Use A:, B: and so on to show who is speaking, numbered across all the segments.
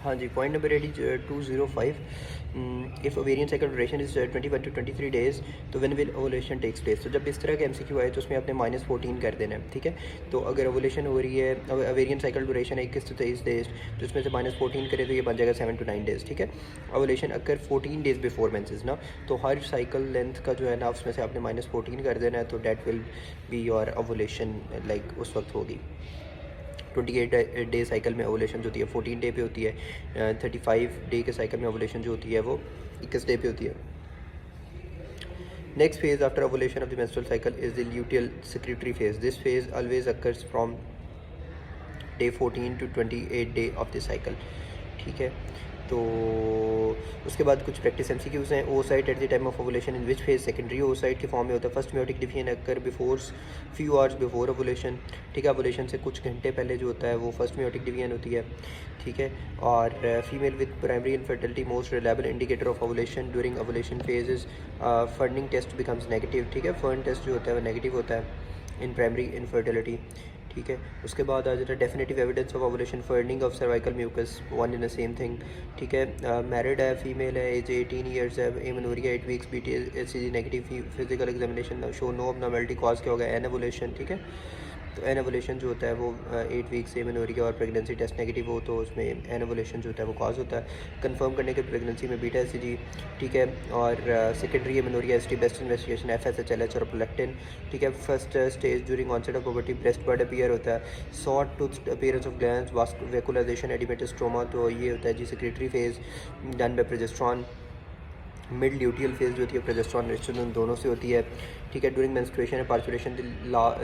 A: हाँ जी, point number 205, if ovarian cycle duration is 21 to 23 days तो when will ovulation takes place. तो जब इस तरह का एमसीक्यू आए तो उसमें आपने -14 कर देना है, ठीक है। तो अगर ओवुलेशन हो रही है, ओवेरियन साइकिल ड्यूरेशन है 21 से 23 डेज़, तो इसमें से -14 करें तो ये बन जाएगा 7 to 9 डेज़, ठीक है। ओवुलेशन अगर 14 डेज़ बिफोर मेंसेस ना, तो हर साइकिल लेंथ का जो है ना उसमें से आपने -14 कर देना है, तो that will be your ovulation like उस वक्त होगी। 28 डे साइकिल में ओवुलेशन जो होती है 14 डे पे होती है, 35 डे के साइकिल में ओवुलेशन जो होती है वो 21 डे पे होती है। Next phase after ovulation of the menstrual cycle is the luteal secretory phase. This phase always occurs from day 14 to 28 day of the cycle, ठीक है। तो उसके बाद कुछ प्रैक्टिस एमसीक्यूज़ हैं। Oocyte at the time of ovulation in which phase. Secondary oocyte के form में होता है। First meiotic division occur before few hours before ovulation, ठीक है। ओवुलेशन से कुछ घंटे पहले जो होता है वो फर्स्ट म्योटिक डिवीजन होती है, ठीक है। और female with primary infertility most reliable indicator of ovulation during ovulation phases ferning test becomes negative, ठीक है। फर्न टेस्ट जो होता है वो नेगेटिव होता है इन प्राइमरी इनफर्टिलिटी, ठीक है। उसके बाद आ जाता है definitive evidence of ovulation, ferning of cervical mucus, one in the same thing, ठीक है। मैरिड है, फीमेल है, एज 18 ईयर्स है, amenorrhoea 8 weeks, BTSCG negative, physical examination show no abnormality, cause क्या होगा एनोवुलेशन, ठीक है। तो एनोवुलेशन जो होता है वो 8 वीक्स से एमेनोरिया और प्रेगनेंसी टेस्ट नेगेटिव हो तो उसमें एनोवुलेशन जो होता है वो कॉज होता है। कंफर्म करने के प्रेगनेंसी में BTSCG, ठीक है। और secondary amenorrhoea ST best investigation FSH LH और प्रोलैक्टिन, ठीक है। First stage during onset of puberty breast bud appear होता है। Short tooth appearance of glands, vascularisation, oedematous stroma, तो ये होता है जी secretory phase done by progesterone. Mid luteal phase जो होती है प्रोजेस्टेरॉन एस्ट्रोजन दोनों से होती है, ठीक है। During menstruation and parturition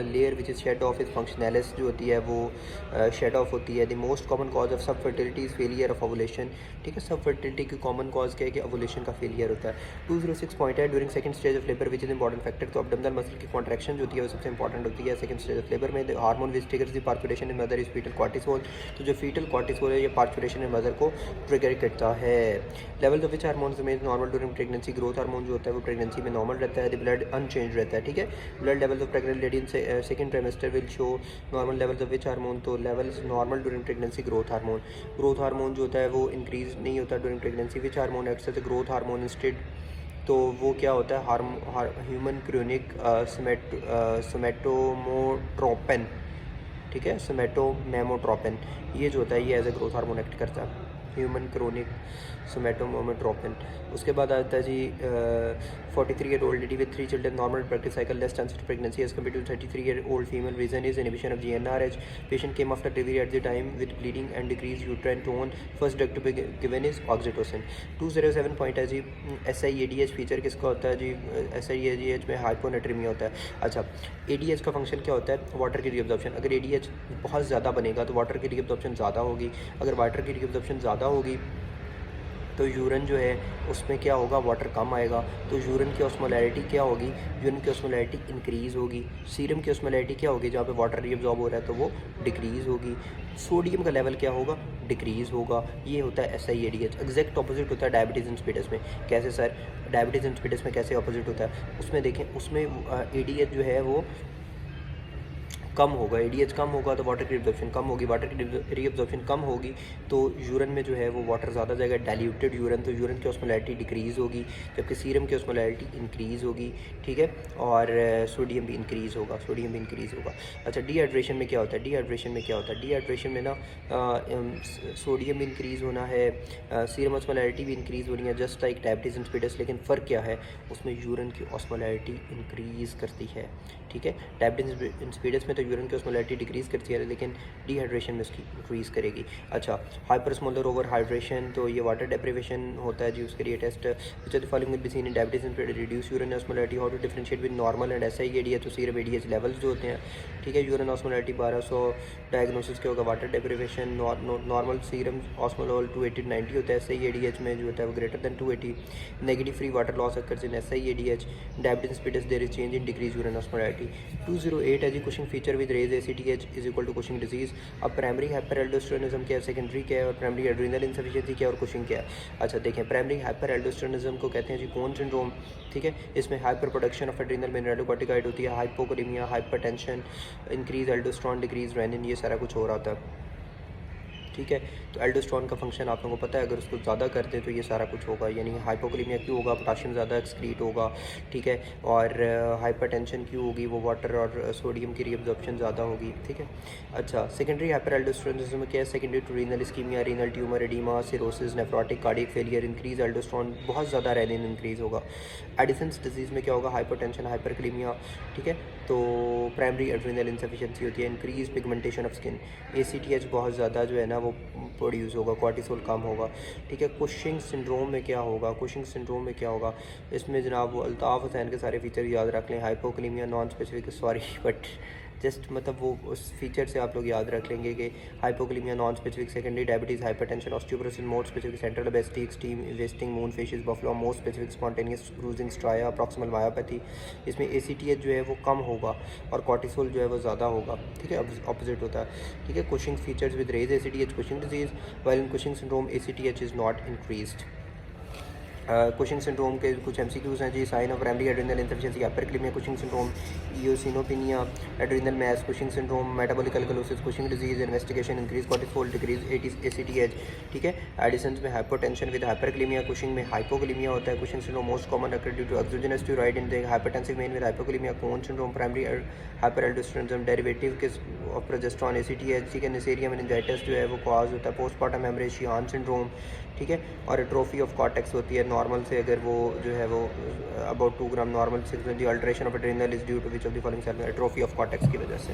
A: layer which is shed off is functionalis जो होती है वो शेड ऑफ होती है। The most common cause of subfertility is failure of ovulation, ठीक है। सब फर्टिलिटी की कॉमन कॉज क्या है कि ओवुलेशन का फेलियर होता है। 206 पॉइंट है during second stage of labour which is important factor. तो अब्डोमिनल मसल की कॉन्ट्रैक्शन जो होती है वो सबसे इंपॉर्टेंट होती है सेकंड स्टेज ऑफ लेबर में। The hormone which triggers the parturition in mother is fetal cortisol. तो जो फीटल कॉर्टिसोल है ये पार्चुरेशन इन मदर को ट्रिगर करता है। Level of which hormones remain normal during pregnancy. Growth hormone जो होता है वो प्रेगनेंसी में नॉर्मल रहता है। द ब्लड अनचेंज रहता है, ठीक है। Blood levels of pregnant lady in second trimester will show normal levels of which hormone. तो levels normal during pregnancy. Growth hormone जो होता है वो इंक्रीज नहीं होता during pregnancy. Which hormone acts as growth hormone instead. तो वो क्या होता है ह्यूमन क्रोनिक सोमेटोमोट्रोपिन, ठीक है। सोमेटोमेमोट्रोपिन ये जो होता है ये as a growth hormone act करता है, ह्यूमन क्रोनिक सोमेटोमोट्रोपिन। उसके बाद आता है जी 43 year old lady with 3 children, normal practice cycle, less chance pregnancy as compare to 33 year old female. Reason is inhibition of GnRH। Patient came after delivery at the time with bleeding and decrease uterine tone. First drug to be given is oxytocin. 207 point है जी SIADH feature किसका होता है जी SIADH में hyponatraemia होता है। अच्छा, ADH का फंक्शन क्या होता है? वाटर की रीअब्जॉर्प्शन। अगर ADH बहुत ज़्यादा बनेगा तो वाटर की रीअब्जॉर्प्शन ज़्यादा होगी। अगर वाटर की रीअब्जॉर्प्शन ज़्यादा होगी तो यूरिन जो है उसमें क्या होगा? वाटर कम आएगा। तो यूरिन की ऑस्मोलैरिटी क्या होगी? यूरिन की ऑस्मोलैरिटी इंक्रीज़ होगी। सीरम की ऑस्मोलैरिटी क्या होगी? जहाँ पे वाटर रीअब्जॉर्ब हो रहा है तो वो डिक्रीज़ होगी। सोडियम का लेवल क्या होगा? डिक्रीज़ होगा। ये होता है SIADH। एग्जैक्ट ऑपोजिट होता है डायबिटीज़ इंसिपिडस में। कैसे सर? डायबिटीज़ इंसिपिडस में कैसे ऑपोजिट होता है? उसमें देखें, उसमें ADH जो है वो कम होगा। ADH कम होगा तो वाटर की रिअब्जॉर्प्शन कम होगी। वाटर की रिअब्जॉर्प्शन कम होगी तो यूरिन में जो है वो वाटर ज़्यादा जाएगा, डाइल्यूटेड यूरिन, तो यूरिन की ऑस्मोलैरिटी डिक्रीज़ होगी, जबकि सीरम की ऑस्मोलैरिटी इंक्रीज़ होगी, ठीक है। और सोडियम भी इंक्रीज़ होगा, अच्छा, डिहाइड्रेशन में क्या होता है? डिहाइड्रेशन में ना सोडियम भी इंक्रीज़ होना है, सीरम ऑस्मोलैरिटी भी इंक्रीज़ होनी है जस्ट लाइक डायबिटीज़ इंसिपिडस। लेकिन फ़र्क क्या है? उसमें यूरिन की ऑस्मोलैरिटी इंक्रीज़ करती है, ठीक है। डायबिटीज़ इंसिपिडस में तो यूरिन की ऑस्मोलैरिटी डिक्रीज़ करती है लेकिन डिहाइड्रेशन में उसकी इंक्रीज़ करेगी। अच्छा, हाइपरस्मोलर ओवर हाइड्रेशन, तो ये वाटर डेप्रिवेशन होता है जी, उसके लिए test which are the following will be seen in diabetes insipidus. Reduce urine osmolarity, how to differentiate with normal and SIADH। तो सीरम ADH लेवल्स जो होते हैं, ठीक है। यूरिन ऑस्मोलैरिटी 1200, डायग्नोसिस क्या होगा? Water deprivation. Normal serum osmolal 280-90 होता है। SIADH में जो होता है वो greater than 280। Negative free water loss occurs in SIADH। Diabetes insipidus there is change in decrease urine osmolarity. 208 है जी Cushing feature with raise ACTH is equal to Cushing disease. अब प्राइमरी हाइपरएल्डोस्टेरोनिज्म क्या है, सेकेंडरी क्या है, और primary adrenal insufficiency क्या है, और कुशिंग क्या है? अच्छा देखें, प्राइमरी हाइपरएल्डोस्टेरोनिज्म को कहते हैं जी कौन सिंड्रोम, ठीक है। इसमें hyper production of adrenal mineralocorticoid होती है, hypokalaemia, hypertension, increase aldosterone, decrease renin, ये सारा कुछ हो रहा होता है, ठीक है। तो एल्डोस्टेरोन का फंक्शन आप लोगों को पता है, अगर उसको ज़्यादा कर दें तो ये सारा कुछ होगा, यानी हाइपोक्लीमिया क्यों होगा, पोटाशियम ज़्यादा एक्सक्रीट होगा, ठीक है। और हाइपरटेंशन क्यों होगी, वो वाटर और सोडियम की रीअब्जॉर्प्शन ज़्यादा होगी, ठीक है। अच्छा, सेकेंडरी हाइपर एल्डोस्टेरोनिज्म में क्या है, secondary to renal ischaemia, renal tumour, oedema, cirrhosis, nephrotic, cardiac failure, increase aldosterone, बहुत ज़्यादा रेनिन इंक्रीज़ होगा। एडिसन्स डिजीज़ में क्या होगा, हाइपरटेंशन, हाइपरक्लीमिया, ठीक है। तो प्राइमरी एड्रिनल इंसफिशिएंसी होती है, increase pigmentation of skin, ACTH बहुत ज़्यादा जो है ना वो प्रोड्यूस होगा, कॉर्टिसोल कम होगा, ठीक है। कुशिंग सिंड्रोम में क्या होगा, कुशिंग सिंड्रोम में क्या होगा, इसमें जनाब वो अल्ताफ़ हुसैन के सारे फीचर याद रख लें, hypokalaemia non specific, sorry but just मतलब वो उस फीचर से आप लोग याद रख लेंगे कि hypokalaemia non specific, secondary diabetes, hypertension, osteoporosis, more specific, central obesity, extreme wasting, moon facies, buffalo, more specific, spontaneous bruising, striae, proximal myopathy, इसमें ACTH जो है वो कम होगा और कॉर्टिसोल जो है वो ज़्यादा होगा, ठीक है, अपोजिट होता है, ठीक है। Cushing features with raise ACTH, Cushing disease, while in Cushing syndrome ACTH is not increased. Cushing syndrome के कुछ MCQs हैं जी, sign of primary adrenal insufficiency, hyperkalaemia, Cushing syndrome, eosinopenia, adrenal mass, Cushing syndrome, metabolic alkalosis, Cushing disease, investigation, increase cortisol, decrease ACTH, ठीक है। Edison's में hypotension with हाइपरक्लीमिया, Cushing में hypokalaemia होता है, Cushing syndrome most common occur due to exogenous steroid in the hypertensive men with hypokalaemia, Conn syndrome, primary hyper aldosteronism, derivative के of progesterone, ACTH, ठीक है। Neisseria meningitis जो है वो कॉज होता है, पोस्टमार्टम हेमरेज, शियान सिंड्रोम, ठीक है। और एट्रोफी ऑफ कॉर्टेक्स होती है नॉर्मल से, अगर वो जो है वो अबाउट 2 ग्राम नॉर्मल से, alteration of adrenal is due to which of the following cell, atrophy of cortex की वजह से।